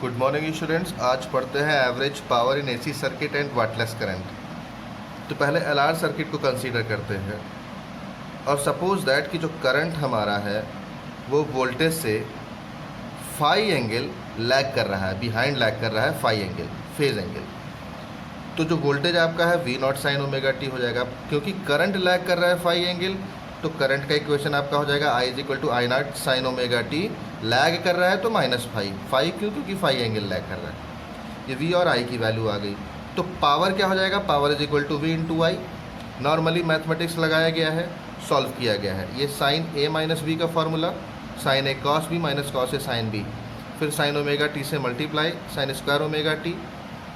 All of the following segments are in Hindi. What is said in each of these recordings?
Good morning students. आज पढ़ते हैं average power in AC circuit and wattless current. तो पहले एलआर सर्किट को कंसीडर करते हैं और सपोज दैट कि जो करंट हमारा है वो वोल्टेज से फाई एंगल लैग कर रहा है, बिहाइंड लैग कर रहा है फाई एंगल, फेज एंगल। तो जो वोल्टेज आपका है V naught sine omega t हो जाएगा, क्योंकि करंट लैग कर रहा है फाई एंगल। तो करंट का इक्वेशन आपका हो जाएगा I is equal to I naught sine omega t. Lag कर रहा है तो माइनस फाइव क्यों? क्योंकि फाई एंगल लैग कर रहा है। ये वी और आई की वैल्यू आ गई। तो पावर क्या हो जाएगा? Power is equal to V into I. Normally mathematics लगाया गया है, सॉल्व किया गया है। ये साइन ए माइनस बी का formula, sine A cos B minus cos A sine B, फिर साइन ओमेगा टी से multiply sine square omega t.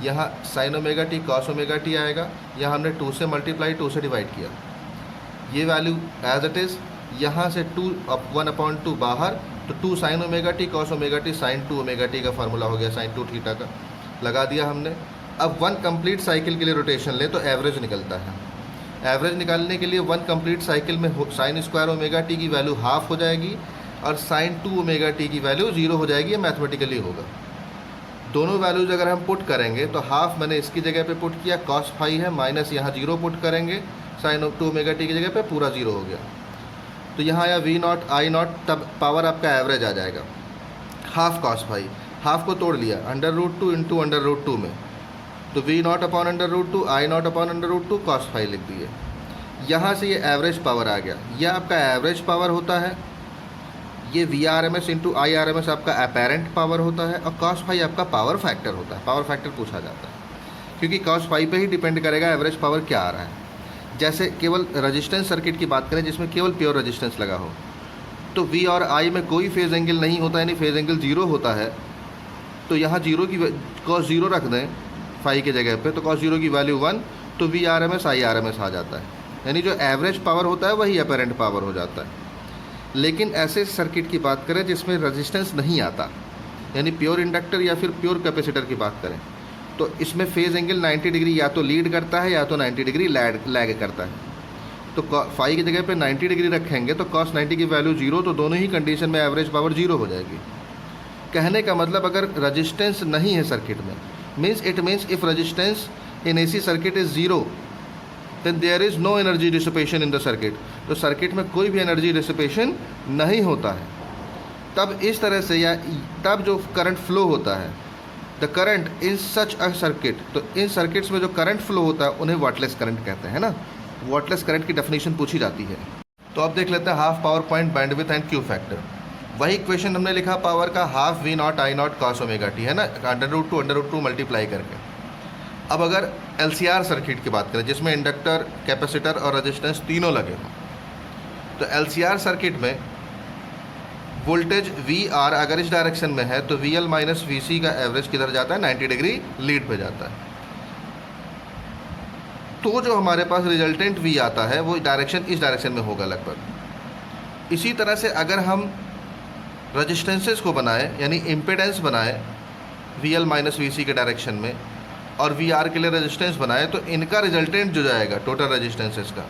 यहाँ sine omega T cos omega t आएगा। यहाँ हमने 2 से मल्टीप्लाई 2 से डिवाइड किया। ये वैल्यू एज इट इज़, यहाँ से 1/2 बाहर, तो 2 sine omega T cos omega T sine 2 omega T का फार्मूला हो गया, साइन 2 थीटा का लगा दिया हमने। अब 1 कंप्लीट साइकिल के लिए रोटेशन ले तो एवरेज निकलता है। एवरेज निकालने के लिए 1 कंप्लीट साइकिल में साइन स्क्वायर ओमेगा टी की वैल्यू हाफ हो जाएगी और साइन 2 ओमेगा टी की वैल्यू 0 हो जाएगी। ये मैथमेटिकली होगा। दोनों वैल्यूज अगर हम पुट करेंगे तो हाफ मैंने इसकी जगह पे पुट किया, कॉस फाई है, माइनस यहाँ 0 पुट करेंगे, साइन 2 ओमेगा टी की जगह पे पूरा 0 हो गया। तो यहाँ आया वी नॉट आई नॉट, तब पावर आपका एवरेज आ जाएगा। हाफ कॉस फाई, हाफ को तोड़ लिया, √2 इंटू √2 में, तो V naught upon √2, I naught upon √2, cos phi लिख दिए। यहाँ से ये एवरेज पावर आ गया। यह आपका एवरेज पावर होता है। ये V R M S into I R M S आपका अपेरेंट पावर होता है, और कॉस फाई आपका पावर फैक्टर होता है। पावर फैक्टर पूछा जाता है क्योंकि कॉस फाई पे ही डिपेंड करेगा एवरेज पावर क्या आ रहा है। जैसे केवल रेजिस्टेंस सर्किट की बात करें जिसमें केवल प्योर रेजिस्टेंस लगा हो, तो वी और आई में कोई फेज एंगल नहीं होता, यानी फेज एंगल 0 होता है। तो यहाँ 0 की कॉस 0 रख दें फाई के जगह पे, तो कॉस 0 की वैल्यू 1, तो V R M S I R M S आ जाता है। यानी जो एवरेज पावर होता है वही अपेरेंट पावर हो जाता है। लेकिन ऐसे सर्किट की बात करें जिसमें रेजिस्टेंस नहीं आता, यानी प्योर इंडक्टर या फिर प्योर कैपेसिटर की बात करें, तो इसमें फेज एंगल 90 डिग्री या तो लीड करता है या तो 90 डिग्री लैग करता है। तो फाई की जगह पे 90 डिग्री रखेंगे तो कॉस 90 की वैल्यू 0, तो दोनों ही कंडीशन में एवरेज पावर 0 हो जाएगी। कहने का मतलब अगर रजिस्टेंस नहीं है सर्किट में, it means if resistance in AC circuit is 0, then there is no energy dissipation in the circuit. तो सर्किट में कोई भी एनर्जी डिसिपेशन नहीं होता है। तब इस तरह से या तब जो करंट फ्लो होता है, the current in such a circuit, तो इन सर्किट्स में जो करंट फ्लो होता है उन्हें वाटलेस करंट कहते हैं ना। वाटलेस करंट की डेफिनेशन पूछी जाती है। तो अब देख लेते हैं half power point, bandwidth and Q factor. वही इक्वेशन हमने लिखा पावर का, half V naught I naught cos omega T है ना, √2 मल्टीप्लाई करके। अब अगर LCR सर्किट की बात करें जिसमें इंडक्टर, कैपेसिटर और रेजिस्टेंस तीनों लगे हों, तो LCR सर्किट में वोल्टेज VR अगर इस डायरेक्शन में है तो VL माइनस VC का एवरेज किधर जाता है? 90 डिग्री लीड पे जाता है। तो जो हमारे पास रिजल्टेंट V आता है वो डायरेक्शन इस डायरेक्शन में होगा लगभग। इसी तरह से अगर हम रजिस्टेंसेस को बनाएं, यानी इम्पिडेंस बनाएं VL माइनस VC के डायरेक्शन में, और VR के लिए रेजिस्टेंस बनाए, तो इनका रिजल्टेंट जो जाएगा टोटल रेजिस्टेंसेस का,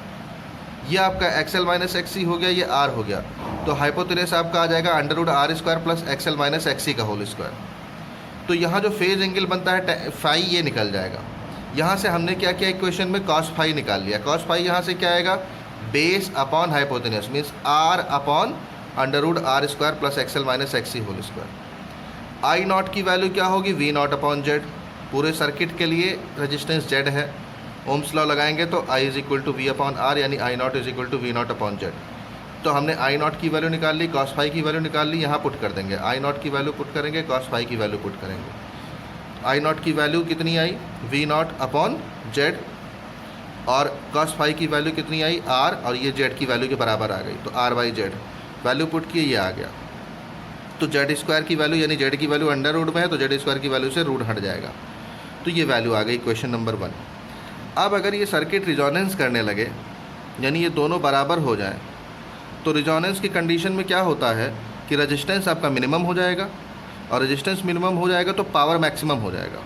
ये आपका XL माइनस XC हो गया, ये R हो गया। तो हाइपोटेनस आपका आ जाएगा √R² plus XL minus XC का होल स्क्वायर। तो यहाँ जो फेज एंगल बनता है फाई, ये निकल जाएगा। यहाँ से हमने क्या किया, इक्वेशन में कॉस फाई निकाल लिया। कॉस फाई यहाँ से क्या आएगा? Base upon hypotenuse, means R upon √R² plus XL minus XC whole square. I naught की वैल्यू क्या होगी? V naught upon Z. पूरे सर्किट के लिए रेजिस्टेंस जेड है, ओम्स लॉ लगाएंगे तो I is equal to V upon R, यानी I naught is equal to V naught upon Z. तो हमने आई नॉट की वैल्यू निकाल ली, कॉस फाई की वैल्यू निकाल ली, यहाँ पुट कर देंगे। आई नॉट की वैल्यू पुट करेंगे, कॉस फाई की वैल्यू पुट करेंगे। आई नॉट की वैल्यू कितनी आई? वी नॉट अपॉन जेड, और कॉस फाई की वैल्यू कितनी आई? आर, और ये जेड की वैल्यू के बराबर आ गई, तो R/Z वैल्यू पुट किए, ये आ गया। तो Z² की वैल्यू, यानी जेड की वैल्यू √ में है, तो Z² की वैल्यू से रूट हट जाएगा। तो ये वैल्यू आ गई क्वेश्चन नंबर 1। अब अगर ये सर्किट रिजोनेंस करने लगे, यानी ये दोनों बराबर हो जाएं, तो रिजोनेंस की कंडीशन में क्या होता है कि रेजिस्टेंस आपका मिनिमम हो जाएगा, और रेजिस्टेंस मिनिमम हो जाएगा तो पावर मैक्सिमम हो जाएगा।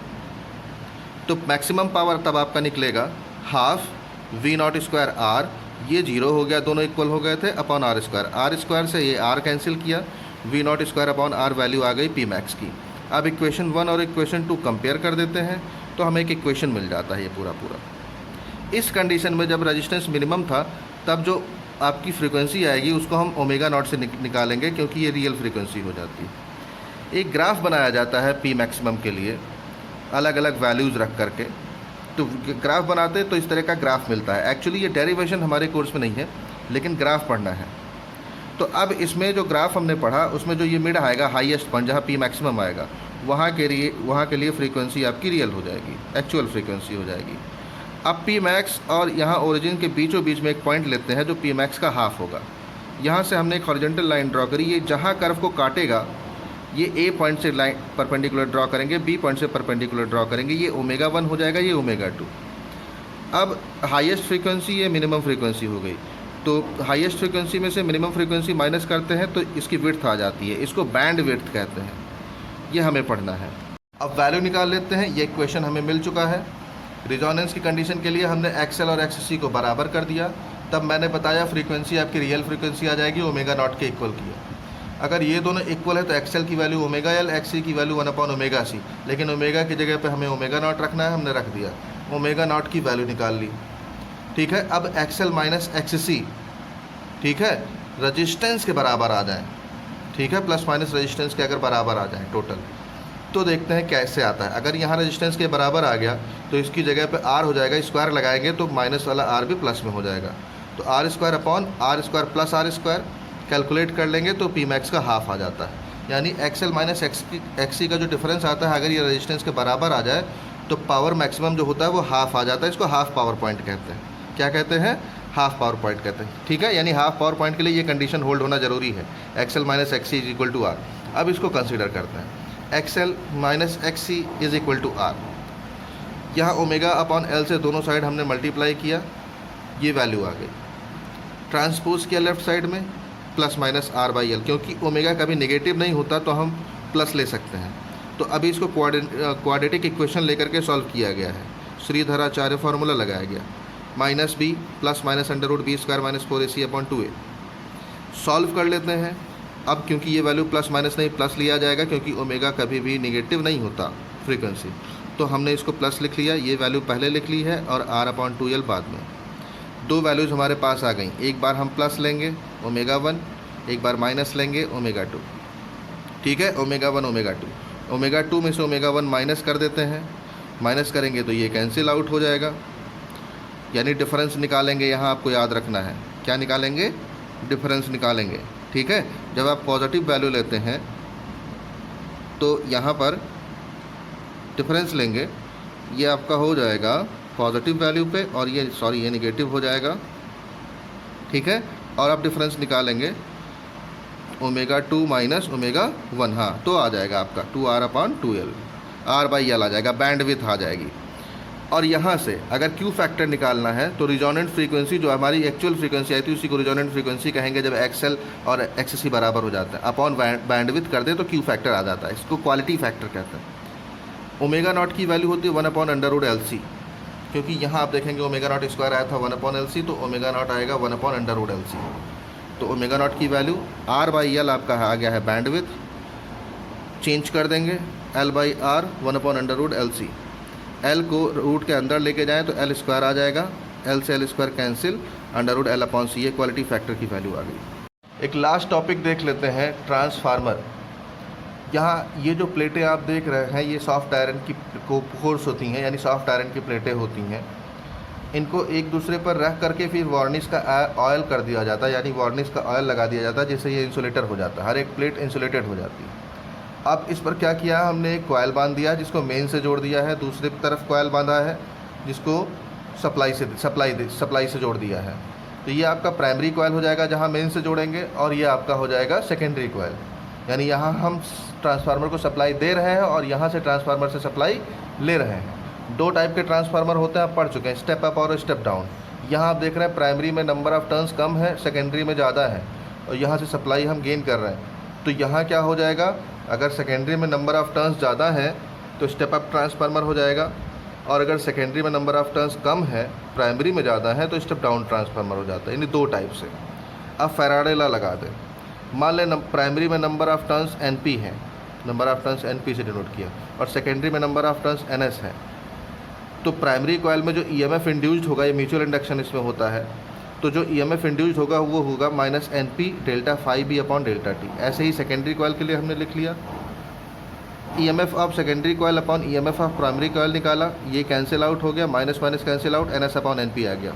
तो मैक्सिमम पावर तब आपका निकलेगा हाफ V0² R, ये 0 हो गया, दोनों इक्वल हो गए थे, अपॉन R²। R² से ये R कैंसिल किया, V0² अपॉन R वैल्यू आ गई P मैक्स की। अब इक्वेशन 1 और इक्वेशन 2 कंपेयर कर देते हैं तो हमें एक इक्वेशन मिल जाता है ये पूरा। इस कंडीशन में जब रेजिस्टेंस मिनिमम था तब जो आपकी फ्रीक्वेंसी आएगी उसको हम ओमेगा नॉट से निकालेंगे, क्योंकि ये रियल फ्रीक्वेंसी हो जाती है। एक ग्राफ बनाया जाता है पी मैक्सिमम के लिए अलग अलग वैल्यूज़ रख करके, तो ग्राफ बनाते तो इस तरह का ग्राफ मिलता है। एक्चुअली ये डेरिवेशन हमारे कोर्स में नहीं है, लेकिन ग्राफ पढ़ना है। तो अब इसमें जो ग्राफ हमने पढ़ा उसमें जो ये मिड आएगा हाईएस्ट पॉइंट जहाँ पी मैक्सिमम आएगा, वहाँ के लिए फ्रीक्वेंसी आपकी रियल हो जाएगी, एक्चुअल फ्रीक्वेंसी हो जाएगी। अब पी मैक्स और यहाँ ओरिजिन के बीचों बीच में एक पॉइंट लेते हैं जो पी मैक्स का हाफ होगा। यहाँ से हमने एक हॉरिजॉन्टल लाइन ड्रॉ करी, ये जहाँ कर्व को काटेगा ये ए पॉइंट से लाइन परपेंडिकुलर ड्रॉ करेंगे, बी पॉइंट से परपेंडिकुलर ड्रॉ करेंगे, ये ओमेगा 1 हो जाएगा, ये ओमेगा 2। अब हाईएस्ट फ्रीक्वेंसी ये मिनिमम फ्रीक्वेंसी हो गई, तो हाईएस्ट फ्रीक्वेंसी में से मिनिमम फ्रीक्वेंसी माइनस करते हैं तो इसकी विड्थ आ जाती है, इसको बैंड विड्थ कहते हैं। ये हमें पढ़ना है। अब वैल्यू निकाल लेते हैं। ये इक्वेशन हमें मिल चुका है। रिजोनेंस की कंडीशन के लिए हमने एक्सएल और एक्ससी को बराबर कर दिया, तब मैंने बताया फ्रीक्वेंसी आपकी रियल फ्रीक्वेंसी आ जाएगी ओमेगा नॉट के इक्वल की है। अगर ये दोनों इक्वल है तो एक्सएल की वैल्यू ओमेगा एल, एक्ससी की वैल्यू 1/ओमेगा सी, लेकिन ओमेगा की जगह पे हमें ओमेगा नॉट रखना है, हमने रख दिया। ओमेगा नॉट की वैल्यू निकाल ली, ठीक है। अब एक्सएल माइनस एक्ससी, ठीक है, रजिस्टेंस के बराबर आ जाए, ठीक है, प्लस माइनस रजिस्टेंस के अगर बराबर आ जाए टोटल, तो देखते हैं कैसे आता है। अगर यहाँ रेजिस्टेंस के बराबर आ गया तो इसकी जगह पे आर हो जाएगा, स्क्वायर लगाएंगे तो माइनस वाला आर भी प्लस में हो जाएगा, तो R square upon R square plus R square calculate कर लेंगे तो पी मैक्स का हाफ आ जाता है। यानी एक्सएल माइनस एक्ससी का जो डिफरेंस आता है, अगर ये रेजिस्टेंस के बराबर आ जाए तो पावर मैक्सिमम जो होता है वो हाफ आ जाता है। इसको हाफ पावर पॉइंट कहते हैं। क्या कहते हैं? हाफ पावर पॉइंट कहते हैं, ठीक है। यानी हाफ पावर पॉइंट के लिए ये कंडीशन होल्ड होना जरूरी है, XL minus XC is equal to R. अब इसको कंसिडर करते हैं, XL minus XC is equal to R. यहाँ ओमेगा अपॉन एल से दोनों साइड हमने मल्टीप्लाई किया, ये वैल्यू आ गई। ट्रांसपोज किया लेफ्ट साइड में plus minus R by L, क्योंकि ओमेगा कभी नेगेटिव नहीं होता तो हम प्लस ले सकते हैं। तो अभी इसको क्वाड्रेटिक इक्वेशन लेकर के सॉल्व किया गया है। श्रीधराचार्य फार्मूला लगाया गया, minus B plus minus under root B square minus 4ac upon 2a। Solve कर लेते हैं। अब क्योंकि ये वैल्यू प्लस माइनस नहीं प्लस लिया जाएगा, क्योंकि ओमेगा कभी भी नेगेटिव नहीं होता फ्रीक्वेंसी, तो हमने इसको प्लस लिख लिया। ये वैल्यू पहले लिख ली है और r अपॉन 2l बाद में। दो वैल्यूज़ हमारे पास आ गई, एक बार हम प्लस लेंगे ओमेगा 1, एक बार माइनस लेंगे ओमेगा 2, ठीक है। ओमेगा 1 ओमेगा 2, ओमेगा 2 में से ओमेगा 1 माइनस कर देते हैं, माइनस करेंगे तो ये कैंसिल आउट हो जाएगा, यानी डिफरेंस निकालेंगे। यहाँ आपको याद रखना है, क्या निकालेंगे? डिफरेंस निकालेंगे, ठीक है। जब आप पॉजिटिव वैल्यू लेते हैं तो यहाँ पर डिफरेंस लेंगे, ये आपका हो जाएगा पॉजिटिव वैल्यू पे, और ये नेगेटिव हो जाएगा, ठीक है। और आप डिफरेंस निकालेंगे ओमेगा 2 माइनस ओमेगा 1, हाँ, तो आ जाएगा आपका 2r upon 2l, r by L आ जाएगा, बैंड विथ आ जाएगी। और यहाँ से अगर क्यू फैक्टर निकालना है तो रिजोनेंट फ्रीक्वेंसी जो हमारी एक्चुअल फ्रीक्वेंसी आई थी उसी को रिजोनेंट फ्रीक्वेंसी कहेंगे जब एक्सएल और एक्ससी बराबर हो जाता है, अपॉन बैंडविड्थ कर दे तो क्यू फैक्टर आ जाता है। इसको क्वालिटी फैक्टर कहते हैं। ओमेगा नॉट की वैल्यू होती है 1 अपॉन अंडर रूट एलसी, क्योंकि यहाँ आप देखेंगे ओमेगा नॉट स्क्वायर आया था 1 अपॉन एलसी, तो ओमेगा नॉट आएगा 1 अपॉन अंडर रूट एलसी। तो ओमेगा नॉट की वैल्यू आर बाई एल आपका आ गया है बैंडविड्थ, चेंज कर देंगे L by R 1 upon under root LC. L को रूट के अंदर लेके जाएं तो एल स्क्वायर आ जाएगा, एल से L square cancel, under root L upon C, ये क्वालिटी फैक्टर की वैल्यू आ गई। एक लास्ट टॉपिक देख लेते हैं, ट्रांसफार्मर। यहाँ ये जो प्लेटें आप देख रहे हैं ये सॉफ्ट आयरन की कोर्स होती हैं, यानी सॉफ्ट आयरन की प्लेटें होती हैं। इनको एक दूसरे पर रख करके फिर वार्निश का ऑयल कर दिया जाता है, यानी वार्निश का ऑयल लगा दिया जाता है, जिससे ये इंसुलेटर हो जाता है, हर एक प्लेट इंसुलेटेड हो जाती है। अब इस पर क्या किया, हमने एक कॉयल बांध दिया जिसको मेन से जोड़ दिया है, दूसरी तरफ कॉयल बांधा है जिसको सप्लाई से जोड़ दिया है। तो ये आपका प्राइमरी कॉयल हो जाएगा जहाँ मेन से जोड़ेंगे, और ये आपका हो जाएगा सेकेंडरी कॉयल, यानी यहाँ हम ट्रांसफार्मर को सप्लाई दे रहे हैं और यहाँ से ट्रांसफार्मर से सप्लाई ले रहे हैं। दो टाइप के ट्रांसफार्मर होते हैं, आप पढ़ चुके हैं, स्टेप अप और स्टेप डाउन। यहाँ आप देख रहे हैं प्राइमरी में नंबर ऑफ़ टर्न्स कम है, सेकेंडरी में ज़्यादा है, और यहाँ से सप्लाई हम गेन कर रहे हैं। तो यहाँ क्या हो जाएगा, अगर सेकेंडरी में नंबर ऑफ़ टर्न्स ज़्यादा है तो स्टेप अप ट्रांसफार्मर हो जाएगा, और अगर सेकेंडरी में नंबर ऑफ़ टर्न्स कम है, प्राइमरी में ज़्यादा है, तो स्टेप डाउन ट्रांसफार्मर हो जाता है, यानी दो टाइप से। अब फैराडे लॉ लगा दें, मान लें प्राइमरी में नंबर ऑफ़ टर्न्स NP है number of turns N P से डिनोट किया, और सेकेंडरी में number of turns N S है। तो प्राइमरी कॉइल में जो ईएमएफ इंड्यूस्ड होगा, ये म्यूचुअल इंडक्शन इसमें होता है, तो जो ईएमएफ इंड्यूस्ड होगा वो होगा minus N P delta phi B upon delta T. ऐसे ही सेकेंडरी कॉइल के लिए हमने लिख लिया, EMF of secondary coil upon EMF of primary coil निकाला, ये कैंसिल आउट हो गया, minus minus cancel out, N S upon N P आ गया।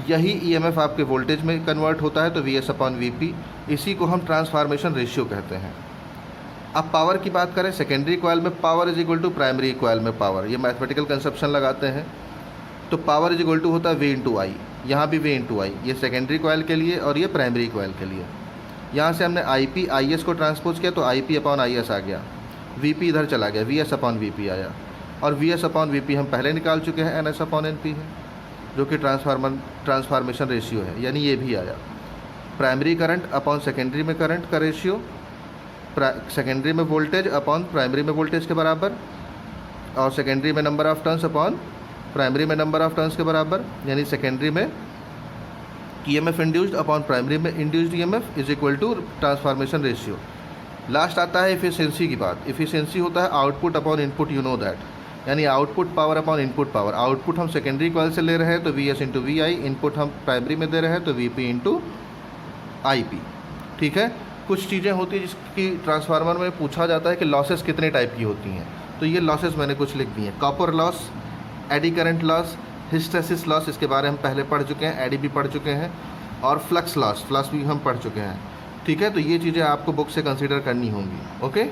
यही ईएमएफ आपके वोल्टेज में कन्वर्ट होता है, तो V S upon V P, इसी को हम ट्रांसफॉर्मेशन रेशियो कहते हैं। अब पावर की बात करें, सेकेंडरी कॉइल में power is equal to primary coil में पावर, ये मैथमेटिकल कंसेप्शन लगाते हैं, तो पावर इज इक्वल टू होता है वी इंटू आई, यहाँ भी वी इंटू आई, ये सेकेंडरी कॉइल के लिए और ये प्राइमरी कॉइल के लिए। यहाँ से हमने आई पी आई एस को ट्रांसपोज किया, तो I P upon I S आ गया, वी पी इधर चला गया, V S upon V P आया, और V S upon V P हम पहले निकाल चुके हैं, N S upon N P है, जो कि ट्रांसफॉर्मेशन रेशियो है, यानी ये भी आया। प्राइमरी करंट अपॉन सेकेंडरी में करंट का रेशियो, सेकेंडरी में वोल्टेज अपॉन प्राइमरी में वोल्टेज के बराबर, और सेकेंडरी में number of turns upon primary में नंबर ऑफ टर्न्स के बराबर, यानी सेकेंडरी में ईएमएफ इंड्यूस्ड अपॉन प्राइमरी में induced EMF is equal to transformation ratio. Last आता है एफिशिएंसी की बात। एफिशिएंसी होता है output upon input, you know that, यानी output power upon input power. Output हम सेकेंडरी कॉइल से ले रहे हैं तो V S into V I, input हम प्राइमरी में दे रहे हैं तो V P into I P. ठीक है, कुछ चीज़ें होती हैं जिसकी ट्रांसफार्मर में पूछा जाता है कि लॉसेस कितने टाइप की होती हैं, तो ये लॉसेस मैंने कुछ लिख दी हैं। Copper loss, eddy current loss, hysteresis loss, इसके बारे में हम पहले पढ़ चुके हैं, एडी भी पढ़ चुके हैं, और फ्लक्स लॉस भी हम पढ़ चुके हैं। ठीक है, तो ये चीज़ें आपको बुक से कंसीडर करनी होंगी। ओके।